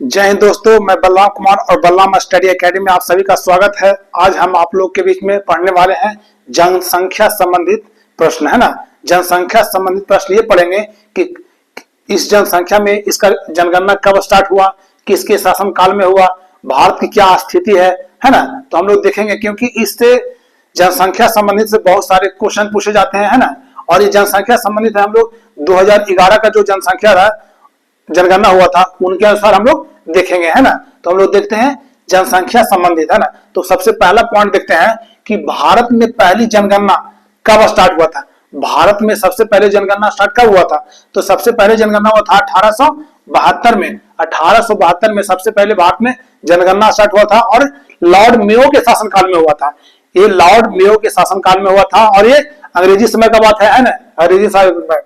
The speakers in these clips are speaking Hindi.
जय हिंद दोस्तों, मैं बलराम कुमार और बलराम स्टडी एकेडमी में आप सभी का स्वागत है। आज हम आप लोग के बीच में पढ़ने वाले हैं जनसंख्या संबंधित प्रश्न, है ना। जनसंख्या संबंधित प्रश्न ये पढ़ेंगे कि इस जनसंख्या में इसका जनगणना कब स्टार्ट हुआ, किसके शासन काल में हुआ, भारत की क्या स्थिति है ना। तो हम लोग देखेंगे क्योंकि इससे जनसंख्या संबंधित से बहुत सारे क्वेश्चन पूछे जाते हैं, है ना। और ये जनसंख्या संबंधित है हम लोग 2011 का जो जनसंख्या था, जनगणना हुआ था, उनके अनुसार हम लोग देखेंगे, है ना। तो हम लोग देखते हैं जनसंख्या संबंधित, है ना। तो सबसे पहला पॉइंट देखते हैं कि भारत में पहली जनगणना कब स्टार्ट हुआ था। भारत में सबसे पहले जनगणना स्टार्ट कब हुआ था? तो सबसे पहले जनगणना हुआ था 1872 में। 1872 में सबसे पहले भारत में जनगणना स्टार्ट हुआ था और लॉर्ड मेयो के शासनकाल में हुआ था। ये लॉर्ड मेयो के शासनकाल में हुआ था और ये अंग्रेजी समय का बात है ना, अंग्रेजी समय में।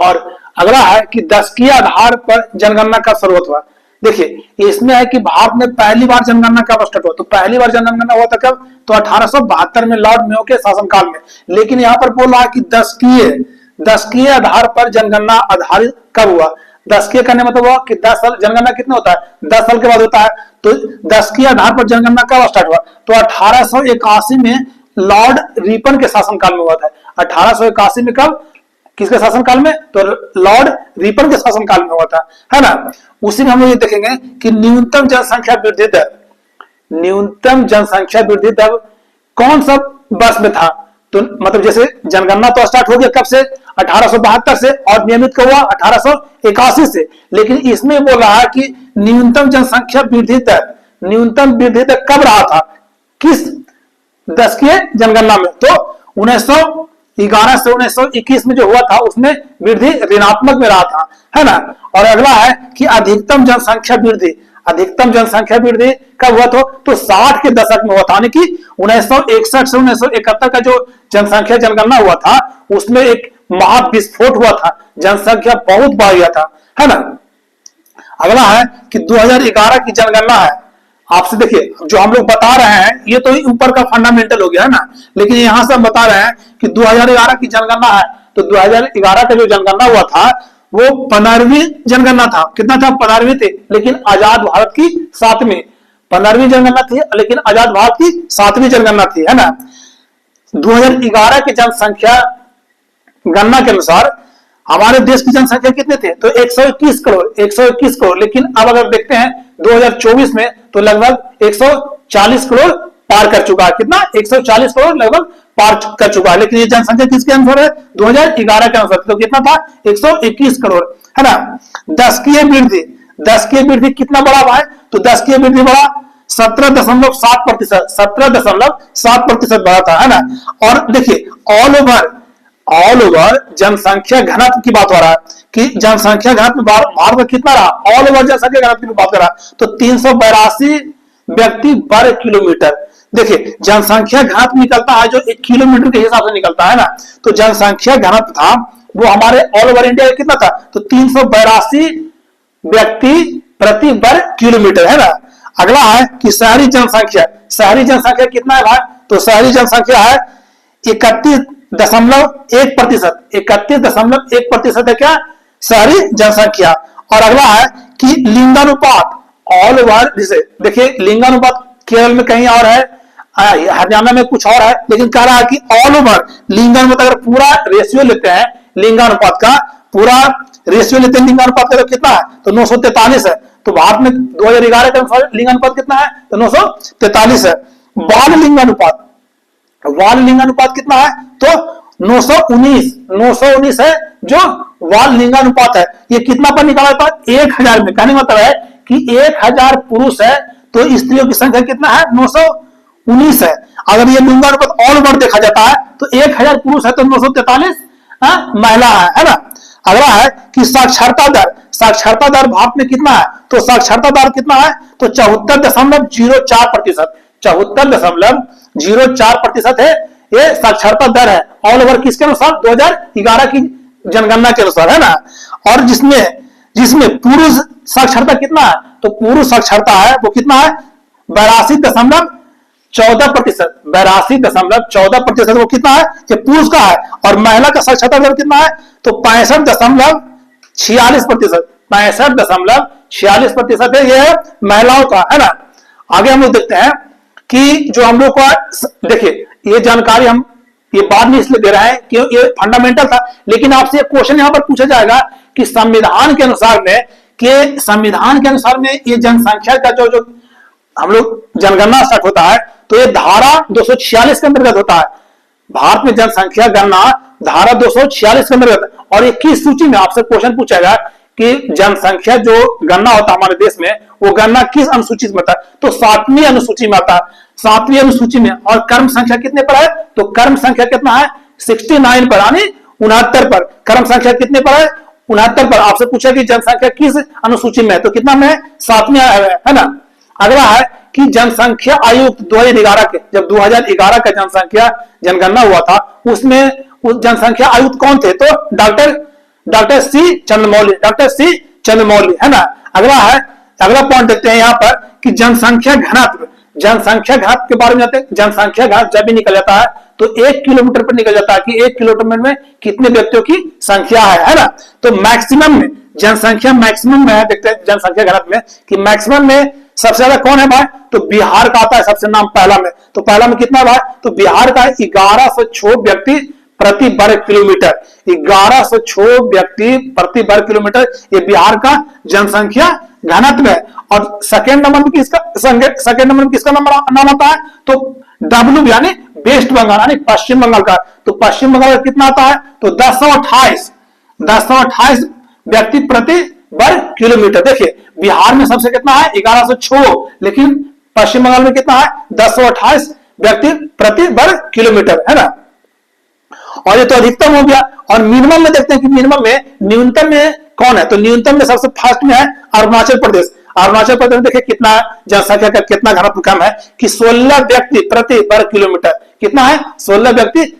और अगला है कि दशकीय आधार पर जनगणना कब शुरुआत हुआ। देखिए इसमें है कि भारत में पहली बार जनगणना कब स्टार्ट हुआ। तो पहली बार जनगणना हुआ था कब? तो 1872 में लॉर्ड मेयो के शासनकाल में। लेकिन यहाँ पर बोल रहा है कि दशकीय आधार पर जनगणना आधारित कब हुआ। दशकीय करने मतलब हुआ कि 10 साल जनगणना कितने होता है, 10 साल के बाद होता है। तो दशकीय आधार पर जनगणना कब स्टार्ट हुआ? तो 1881 में लॉर्ड रिपन के शासनकाल में हुआ था। 1881 में कब, किसके शासनकाल में? तो लॉर्ड रिपन के शासनकाल में हुआ था, है ना। उसी में हम लोग ये देखेंगे कि न्यूनतम जनसंख्या वृद्धि दर, न्यूनतम जनसंख्या वृद्धि दर कौन सा वर्ष में था। तो मतलब जैसे जनगणना तो स्टार्ट हो गया कब से? 1872 से, और नियमित कब हुआ? 1881 से। लेकिन इसमें बोल रहा है कि न्यूनतम जनसंख्या वृद्धि दर, न्यूनतम वृद्धि दर कब रहा था, किस दशकीय जनगणना में? तो 1911 से 1921 में जो हुआ था उसमें वृद्धि ऋणात्मक में रहा था, है ना। और अगला है कि अधिकतम जनसंख्या वृद्धि, अधिकतम जनसंख्या वृद्धि कब हुआ? तो 60 के दशक में हुआ था, यानी कि 1961 से 1971 का जो जनसंख्या जनगणना हुआ था उसमें एक महाविस्फोट हुआ था, जनसंख्या बहुत बढ़ गया था, है ना। अगला है कि 2011 की जनगणना है। आपसे देखिए जो हम लोग बता रहे हैं ये तो ऊपर का फंडामेंटल हो गया, है ना। लेकिन यहां से हम बता रहे हैं कि 2011 की जनगणना है। तो 2011 का जो जनगणना हुआ था वो 15वीं जनगणना था। कितना था? 15वीं थी, लेकिन आजाद भारत की 7वीं। 15वीं जनगणना थी लेकिन आजाद भारत की 7वीं जनगणना थी, है ना। 2011 की जनसंख्या गणना के अनुसार हमारे देश की जनसंख्या कितने थे? तो 121 करोड़, 121 करोड़। लेकिन अब अगर देखते हैं 2024 में तो लगभग 140 करोड़ पार कर चुका है। कितना? 140 करोड़ लगभग पार कर चुका है। लेकिन ये जनसंख्या किसके अनुसार है? 2011 के अनुसार। तो कितना था? 121 करोड़, है ना। दशकीय वृद्धि, दशकीय वृद्धि कितना बड़ा हुआ है? तो दशकीय वृद्धि बड़ा 17.7%, 17.7% बढ़ा था, है ना। और देखिए ऑल ओवर जनसंख्या घनत्व की बात हो रहा है कि जनसंख्या घनत्व भारत में कितना रहा। ऑल ओवर जनसंख्या घनत्व की बात कर रहा है तो 382 व्यक्ति वर्ग किलोमीटर। देखिए जनसंख्या घनत्व निकलता है जो 1 किलोमीटर के हिसाब से निकलता है ना। तो जनसंख्या घनत्व था वो हमारे ऑल ओवर इंडिया में कितना था? तो 382 व्यक्ति प्रति वर्ग किलोमीटर, है ना। अगला है कि शहरी जनसंख्या, शहरी जनसंख्या कितना है भाई? तो शहरी जनसंख्या है 31.1%, 31.1% है क्या? शहरी जनसंख्या। और अगला है कि लिंगानुपात, ऑल ओवर। जैसे देखिए लिंगानुपात केरल में कहीं और है, हरियाणा में कुछ और है, लेकिन कह रहा है कि ऑल ओवर लिंगानुपात अगर पूरा रेशियो लेते हैं, लिंगानुपात का पूरा रेशियो लेते हैं, लिंगानुपात का तो कितना है? तो 943 है। तो भारत में 2011 के अनुसार लिंगानुपात कितना है? तो 943 है। बाल लिंगानुपात, वाल लिंगानुपात कितना है? तो 919 है जो वाल लिंगानुपात है। ये कितना पर निकाला था? 1000 में। कहने मतलब है कि 1000 पुरुष है तो स्त्रियों की संख्या कितना है? 919 है। अगर ये लिंगानुपात ऑल ओवर देखा जाता है तो 1000 पुरुष है तो 943 महिला है ना। अगला है कि साक्षरता दर, साक्षरता दर भारत में कितना है? तो साक्षरता दर कितना है? तो 74.04%, 74.04% है ये साक्षरता दर है ऑल ओवर। किसके अनुसार? 2011 की जनगणना के अनुसार, है ना। और जिसमें पुरुष साक्षरता कितना है? तो पुरुष साक्षरता है वो कितना है? 82.14%, 82.14% वो कितना है? ये पुरुष का है। और महिला का साक्षरता दर कितना है? तो 65.46%, 65.46 46% है, ये है महिलाओं का, है ना। आगे हम लोग देखते हैं कि जो हम लोग का, देखिए ये जानकारी हम ये बाद में इसलिए दे रहे हैं कि ये फंडामेंटल था, लेकिन आपसे एक क्वेश्चन यहां पर पूछा जाएगा कि संविधान के अनुसार में, कि संविधान के अनुसार में ये जनसंख्या का जो हम लोग जनगणना स्टार्ट होता है तो ये धारा 246 के अंतर्गत होता है। भारत में जनसंख्या गणना धारा 246 के अंतर्गत, और ये किस सूची में, आपसे क्वेश्चन पूछेगा कि जनसंख्या जो गणना होता है हमारे देश में, वो गणना किस अनुसूची में आता है, तो 7वीं अनुसूची में आता है, 7वीं अनुसूची में। और कर्म संख्या कितने पर है, तो कर्म संख्या कितना है, 69 पर, यानी 69 पर। कर्म संख्या कितने पर है, 69 पर। आपसे पूछा कि जनसंख्या किस अनुसूची में है, तो कितना में है, 7वीं है ना। अगला है कि जनसंख्या आयुक्त 2011 के, जब 2011 का जनसंख्या जनगणना हुआ था, उसमें उस जनसंख्या आयुक्त कौन थे, तो डॉक्टर सी चंद्रमौली, है ना। अगला है, अगला पॉइंट देखते हैं यहां पर कि जनसंख्या घनत्व के बारे में जाते हैं। जनसंख्या घनत्व जब भी निकल जाता है तो 1 किलोमीटर पर निकल जाता है कि 1 किलोमीटर में कितने व्यक्तियों की संख्या है ना। तो मैक्सिमम में जनसंख्या मैक्सिमम में है, देखते हैं जनसंख्या घनत्व में कि मैक्सिमम में सबसे ज्यादा कौन है भाई, तो बिहार का आता है सबसे नाम पहला में। तो पहला में कितना भाई, तो बिहार का 1106 व्यक्ति प्रति वर्ग किलोमीटर, 1106 व्यक्ति प्रति वर्ग किलोमीटर, ये बिहार का जनसंख्या घनत्व है। और सेकेंड नंबर में किसका नाम आता है, तो डब्ल्यू यानी वेस्ट बंगाल, यानी पश्चिम बंगाल का। तो पश्चिम बंगाल का कितना आता है, तो 1028 व्यक्ति प्रति वर्ग किलोमीटर। देखिए बिहार में सबसे कितना है, 1106, लेकिन पश्चिम बंगाल में कितना है, 1028 व्यक्ति प्रति वर्ग किलोमीटर, है ना। और ये तो अधिकतम हो गया। और मिनिमम में देखते हैं कि मिनिमम में, न्यूनतम में कौन है, तो न्यूनतम में सबसे फर्स्ट में है अरुणाचल प्रदेश। अरुणाचल प्रदेश में देखिए कितना जनसंख्या का कितना घनत्व कम है कि 16 व्यक्ति प्रति वर्ग किलोमीटर। कितना है, 16 व्यक्ति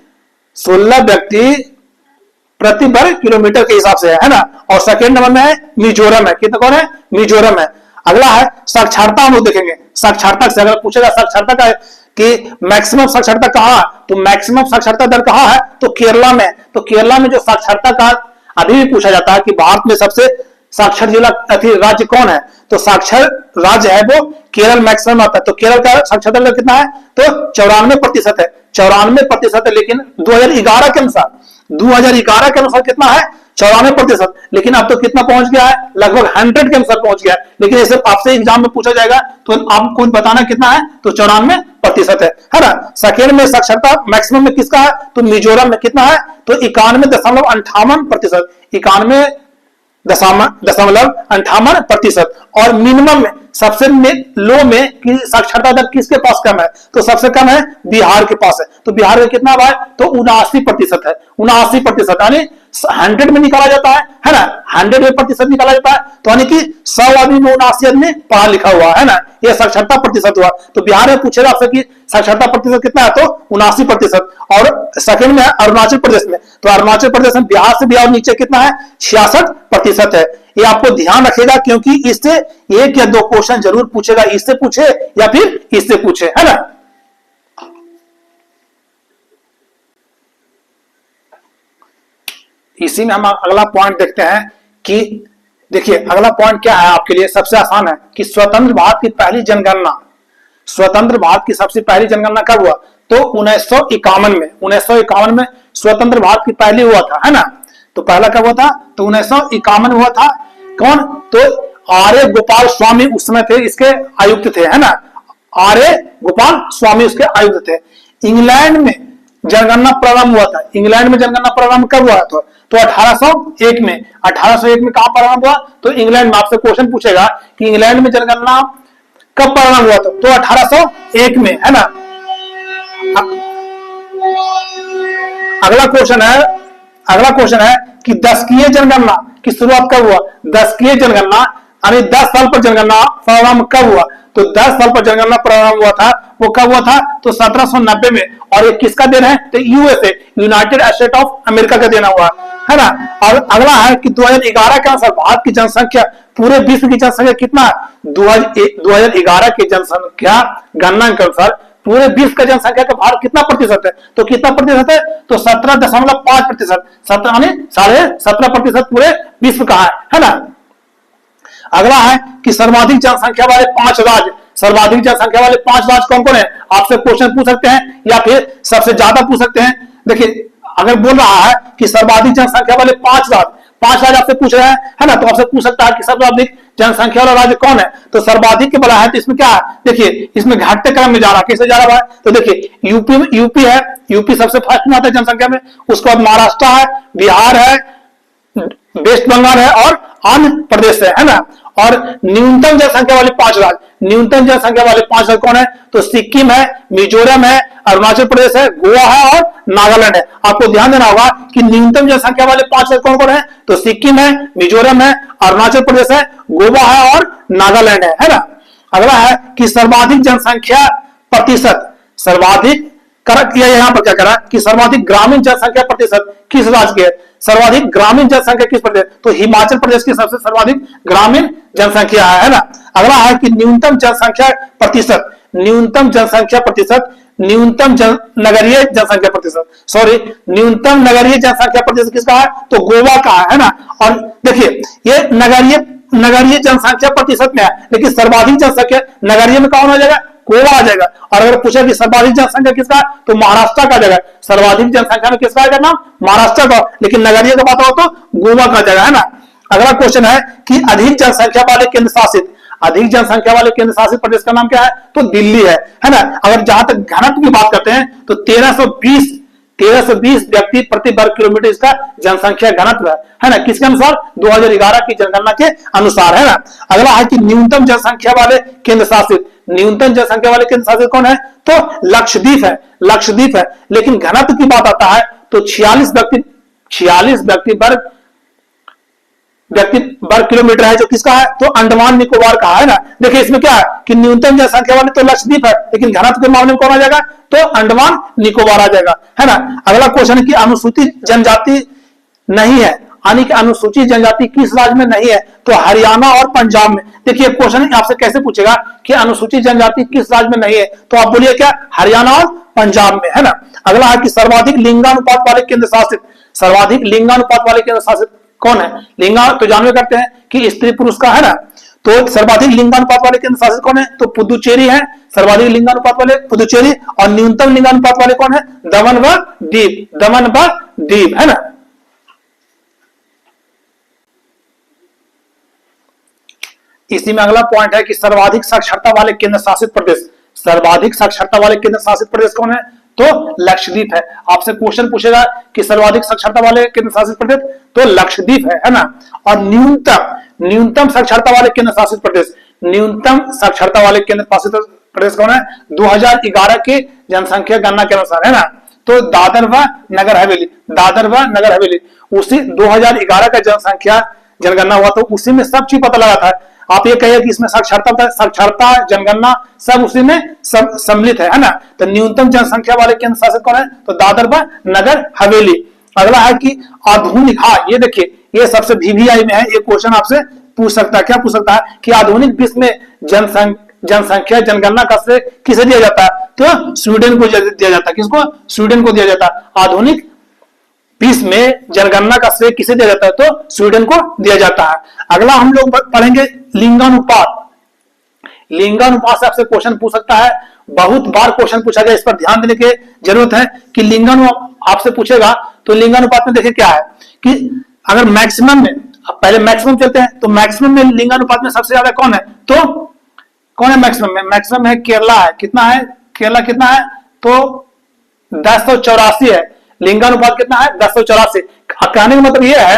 प्रति वर्ग किलोमीटर के हिसाब से है ना। और सेकेंड नंबर में है मिजोरम है, कितना कौन है, मिजोरम है। अगला है साक्षरता, हम लोग देखेंगे साक्षरता से अगर पूछेगा साक्षरता का कि मैक्सिमम साक्षरता कहां है, तो मैक्सिमम साक्षरता दर कहां है, तो केरला में। तो केरला में जो साक्षरता का अभी भी पूछा जाता है कि भारत में सबसे साक्षर जिला राज्य कौन है, तो साक्षर राज्य है वो केरल मैक्सिमम आता है। तो केरल का साक्षरता दर कितना है, तो 94% है, 94% है। लेकिन 2011 के अनुसार कितना है, 94%। लेकिन अब तो कितना पहुंच गया है, लगभग 100 के अनुसार पहुंच गया है। लेकिन ऐसे आपसे एग्जाम में पूछा जाएगा तो आप खुद बताना कितना है, तो 94% है ना। सेकेंड में साक्षरता मैक्सिमम में किसका है, तो मिजोरम में कितना है, तो 91.58%, 91.58%। और मिनिमम में सबसे लो में कि साक्षरता दर किसके पास कम है, तो सबसे कम है बिहार के पास है। तो बिहार में कितना है, तो 79% है, 79%, यानी 100 में निकाला जाता है ना, 100 में प्रतिशत निकाला जाता है। तो यानी कि 100 आदमी में 79 आदमी पढ़ा लिखा हुआ है ना, ये साक्षरता प्रतिशत हुआ। तो बिहार में पूछेगा आपसे कि साक्षरता प्रतिशत कितना है, तो 79%। और सेकंड में है अरुणाचल प्रदेश में, तो अरुणाचल प्रदेश में बिहार से भी और नीचे कितना है, 66% है। ये आपको ध्यान रखेगा क्योंकि इससे 1 या 2 क्वेश्चन जरूर पूछेगा, इससे पूछे या फिर इससे पूछे, है ना। इसी में हम अगला पॉइंट देखते हैं कि देखिए अगला पॉइंट क्या है आपके लिए, सबसे आसान है कि स्वतंत्र भारत की पहली जनगणना, स्वतंत्र भारत की सबसे पहली जनगणना कब हुआ, तो 1951 में स्वतंत्र भारत की पहली हुआ था, है ना। तो पहला कब हुआ था, तो 1951 हुआ था। कौन, तो आर्य गोपाल स्वामी उस समय थे, इसके आयुक्त थे, है ना। आर्य गोपाल स्वामी उसके आयुक्त थे। इंग्लैंड में जनगणना प्रारंभ हुआ था, इंग्लैंड में जनगणना प्रारंभ कब हुआ था, तो 1801 में। 1801 में कहां प्रारंभ हुआ, तो इंग्लैंड में। आपसे क्वेश्चन पूछेगा कि इंग्लैंड में जनगणना कब प्रारंभ हुआ था, तो 1801 में, है ना। अगला क्वेश्चन है कि दशकीय जनगणना की शुरुआत कब हुआ, दशकीय जनगणना यानी 10 साल पर जनगणना प्रारंभ कब हुआ, तो 10 साल पर जनगणना प्रारंभ हुआ था, वो कब हुआ था, तो 1790 में। और ये किसका देन है, तो USA, United state of America का देना हुआ, है ना। और अगला है कि 2011 के अनुसार भारत की जनसंख्या, पूरे विश्व की जनसंख्या कितना, 2011 की जनसंख्या गणना के अनुसार पूरे विश्व का जनसंख्या का भारत कितना प्रतिशत है, तो कितना प्रतिशत है, तो 17.5%, 17% पूरे विश्व का है ना। अगला है कि सर्वाधिक जनसंख्या वाले 5 राज्य, सर्वाधिक जनसंख्या वाले 5 राज्य कौन कौन है? आपसे क्वेश्चन पूछ सकते हैं या फिर सबसे ज्यादा पूछ सकते हैं। देखिए अगर बोल रहा है कि सर्वाधिक जनसंख्या वाले 5 राज्य, 5 राज्य आपसे पूछ रहे हैं, है ना, तो आपसे पूछ सकता है कि सर्वाधिक जनसंख्या वाला राज्य कौन है? तो सर्वाधिक के बोला है तो इसमें क्या है? देखिए इसमें घटते क्रम में जा रहा है, कैसे जा रहा है? तो देखिए यूपी है, यूपी सबसे फर्स्ट में आता है जनसंख्या में, उसके बाद महाराष्ट्र है, बिहार है, वेस्ट बंगाल है और आंध्र प्रदेश है ना। और न्यूनतम जनसंख्या वाले 5 राज्य, न्यूनतम जनसंख्या वाले 5 राज्य कौन है? तो सिक्किम है, मिजोरम है, अरुणाचल प्रदेश है, गोवा है और नागालैंड है। आपको ध्यान देना होगा कि न्यूनतम जनसंख्या वाले 5 राज्य कौन कौन है? तो सिक्किम है, मिजोरम है, अरुणाचल प्रदेश है, गोवा है और नागालैंड है ना। अगला है कि सर्वाधिक जनसंख्या प्रतिशत, सर्वाधिक यहां पर क्या करा कि सर्वाधिक ग्रामीण जनसंख्या प्रतिशत किस राज्य के? सर्वाधिक ग्रामीण जनसंख्या किस प्रदेश? तो हिमाचल प्रदेश की सबसे सर्वाधिक ग्रामीण जनसंख्या है ना। अगला है कि न्यूनतम जनसंख्या प्रतिशत, न्यूनतम जनसंख्या प्रतिशत, न्यूनतम नगरीय जनसंख्या प्रतिशत, सॉरी न्यूनतम नगरीय जनसंख्या प्रतिशत किसका है? तो गोवा का है ना। और देखिए ये नगरीय जनसंख्या प्रतिशत में है, लेकिन सर्वाधिक जनसंख्या नगरीय में कौन हो जाएगा? गोवा आ जाएगा। और अगर पूछा कि सर्वाधिक जनसंख्या किसका, तो महाराष्ट्र का जाएगा। सर्वाधिक जनसंख्या में किसका आएगा नाम? महाराष्ट्र का। लेकिन नगरीय का बात हो तो गोवा का जाएगा, है ना। अगला क्वेश्चन है कि अधिक जनसंख्या वाले केंद्र शासित, अधिक जनसंख्या वाले केंद्र शासित प्रदेश का नाम क्या है? तो दिल्ली है ना। अगर जहां तक घनत्व की बात करते हैं तो 1320 व्यक्ति प्रति वर्ग किलोमीटर इसका जनसंख्या घनत्व है ना। किसके अनुसार? 2011 की जनगणना के अनुसार, है ना। अगला है कि न्यूनतम जनसंख्या वाले केंद्र शासित, न्यूनतम जनसंख्या वाले केंद्र शासित कौन है? तो लक्षद्वीप है, लक्षद्वीप है। लेकिन घनत्व की बात आता है तो 46 व्यक्ति वर्ग किलोमीटर है, जो किसका है? तो अंडमान निकोबार का है ना। देखिए इसमें क्या है कि न्यूनतम जनसंख्या वाले तो लक्षद्वीप है, लेकिन घनत्व के मामले में कौन आ जाएगा? तो अंडमान निकोबार आ जाएगा, है ना। अगला क्वेश्चन है कि अनुसूचित जनजाति नहीं है, यानी कि अनुसूचित जनजाति किस राज्य में नहीं है? तो हरियाणा और पंजाब में। देखिए क्वेश्चन आपसे कैसे पूछेगा कि अनुसूचित जनजाति किस राज्य में नहीं है, तो आप बोलिए क्या? हरियाणा और पंजाब में, है ना। अगला है कि सर्वाधिक लिंगानुपात वाले केंद्र शासित, सर्वाधिक लिंगानुपात वाले केंद्र शासित कौन है? लिंगा तो जानवे करते हैं कि स्त्री पुरुष का, है ना। तो सर्वाधिक लिंगानुपात वाले केंद्र शासित कौन है? तो पुदुचेरी है, सर्वाधिक लिंगानुपात वाले पुदुचेरी। और न्यूनतम लिंगानुपात वाले कौन है? दमन व दीव, दमन व दीव, है ना। इसी में अगला पॉइंट है कि सर्वाधिक साक्षरता वाले केंद्र शासित प्रदेश, सर्वाधिक साक्षरता वाले केंद्र शासित प्रदेश कौन है? तो लक्षद्वीप है। आपसे क्वेश्चन पूछेगा कि सर्वाधिक साक्षरता वाले केंद्र शासित प्रदेश, तो लक्षद्वीप है ना। और न्यूनतम साक्षरता वाले केंद्र शासित प्रदेश, न्यूनतम साक्षरता वाले केंद्र शासित प्रदेश कौन है? 2011 के जनसंख्या गणना के अनुसार, है ना। तो दादर व नगर हवेली, दादर व नगर हवेली उसी 2011 का जनगणना हुआ, तो उसी में सब चीज पता लगा था। आप ये कहिए कि इसमें साक्षरता जनगणना सब उसी में सब सम्मिलित है ना। तो न्यूनतम जनसंख्या वाले केंद्र शासित कौन है? तो दादर व नगर हवेली। अगला है कि आधुनिक, हाँ ये देखिए ये सबसे वीवीआई में है, ये क्वेश्चन आपसे पूछ सकता है। क्या पूछ सकता है कि आधुनिक विश्व में जनसंख्या जनगणना का श्रेय किसे दिया जाता है? तो स्वीडन को दिया जाता है। किसको? स्वीडन को दिया जाता है। आधुनिक विश्व में जनगणना का श्रेय किसे दिया जाता है? तो स्वीडन को दिया जाता है। अगला हम लोग पढ़ेंगे लिंगानुपात। लिंगानुपात से आपसे क्वेश्चन पूछ सकता है, बहुत बार क्वेश्चन पूछा गया, इस पर ध्यान देने की जरूरत है कि लिंगानुपात आपसे पूछेगा तो लिंगानुपात में देखिए क्या है कि अगर मैक्सिमम में, पहले मैक्सिमम चलते हैं, तो मैक्सिमम में लिंगानुपात में सबसे ज्यादा कौन है? तो कौन है मैक्सिमम में? मैक्सिमम है केरला है। कितना है? केरला कितना है? तो 1084 है। लिंगानुपात कितना है? 1084। कहने का मतलब यह है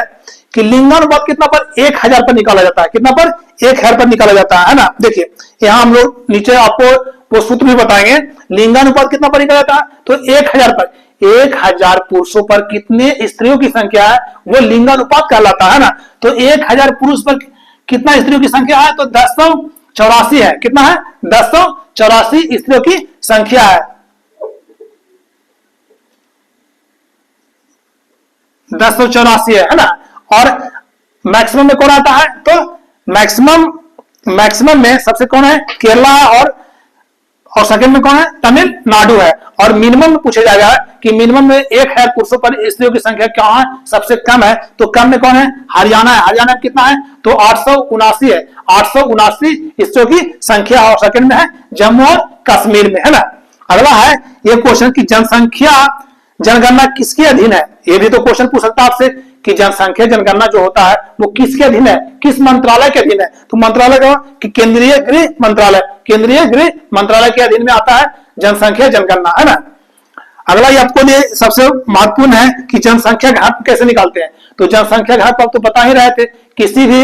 कि लिंगानुपात कितना पर? 1000 पर निकाला जाता है। कितना पर? 1000 पर निकाला जाता है ना। देखिए यहां हम लोग नीचे आपको वो सूत्र भी बताएंगे। लिंगानुपात कितना पर निकाला जाता है? तो 1000 पर। 1000 पुरुषों पर कितने स्त्रियों की संख्या है, वो लिंगानुपात कहलाता है ना। तो 1000 पुरुष पर कितना स्त्रियों की संख्या है? तो 1084 है। कितना है? 1084 स्त्रियों की संख्या है। 1084 है ना। और मैक्सिमम में कौन आता है? तो मैक्सिमम में सबसे कौन है? केरला और सेकंड में कौन है, तमिलनाडु है। और मिनिमम में पूछा जाएगा कि मिनिमम में 1000 पुरुषों पर स्त्रियों की संख्या क्या है, सबसे कम है, तो कम में कौन है, हरियाणा है। हरियाणा में कितना है, तो 879 है, 879 स्त्रियों की संख्या। और सेकंड में है जम्मू और कश्मीर में, है ना। अगला है ये क्वेश्चन की जनगणना किसके अधीन है। ये भी तो क्वेश्चन पूछ सकता है आपसे कि जनसंख्या जनगणना जो होता है वो किसके अधीन है, किस मंत्रालय के अधीन है। तो मंत्रालय का कि केंद्रीय गृह मंत्रालय, केंद्रीय गृह मंत्रालय के अधीन में आता है जनसंख्या जनगणना, है ना। अगला ये आपको लिए सबसे महत्वपूर्ण है कि जनसंख्या घनत्व कैसे निकालते हैं। तो जनसंख्या घनत्व आप तो बता ही रहे थे, किसी भी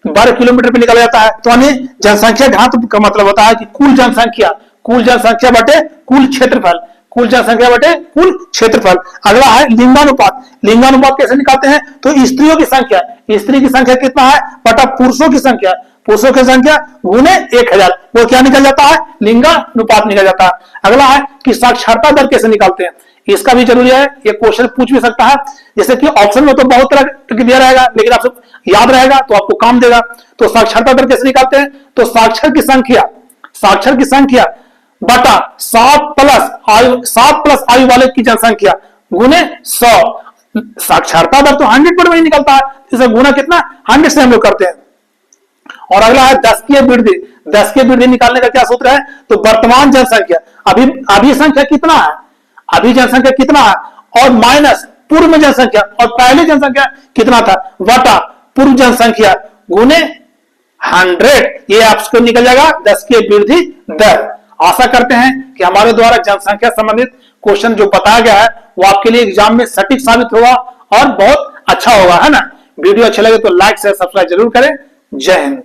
वर्ग किलोमीटर पे निकाला जाता है। तो जनसंख्या घनत्व का मतलब होता है कि कुल जनसंख्या बटे कुल क्षेत्रफल, कुल जनसंख्या बटे कुल क्षेत्रफल। अगला है लिंगानुपात। लिंगानुपात कैसे निकालते हैं, तो स्त्रियों की संख्या, स्त्री की संख्या कितना है बटा पुरुषों की संख्या, पुरुषों की संख्या गुने 1000, वो क्या निकल जाता है, लिंगानुपात निकल जाता है। अगला है कि साक्षरता दर कैसे निकालते हैं, इसका भी जरूरी है, ये क्वेश्चन पूछ भी सकता है। जैसे कि ऑप्शन में तो बहुत तरह दिया रहेगा, लेकिन आप सब याद रहेगा तो आपको काम देगा। तो साक्षरता दर कैसे निकालते हैं, तो साक्षर की संख्या बटा 7 प्लस आयु वाले की जनसंख्या गुने 100। साक्षरता दर तो 100 पर वही निकलता है, इसे गुना कितना 100 से हम लोग करते हैं। और अगला है 10 की वृद्धि। 10 की वृद्धि निकालने का क्या सूत्र है, तो वर्तमान जनसंख्या, अभी संख्या कितना है, अभी जनसंख्या कितना है, और माइनस पूर्व में जनसंख्या, और पहले जनसंख्या कितना था, वटा पूर्व जनसंख्या गुने 100। ये आपको निकल जाएगा 10 की वृद्धि दर। आशा करते हैं कि हमारे द्वारा जनसंख्या संबंधित क्वेश्चन जो बताया गया है वो आपके लिए एग्जाम में सटीक साबित होगा और बहुत अच्छा होगा, है ना। वीडियो अच्छा लगे तो लाइक शेयर सब्सक्राइब जरूर करें। जय हिंद।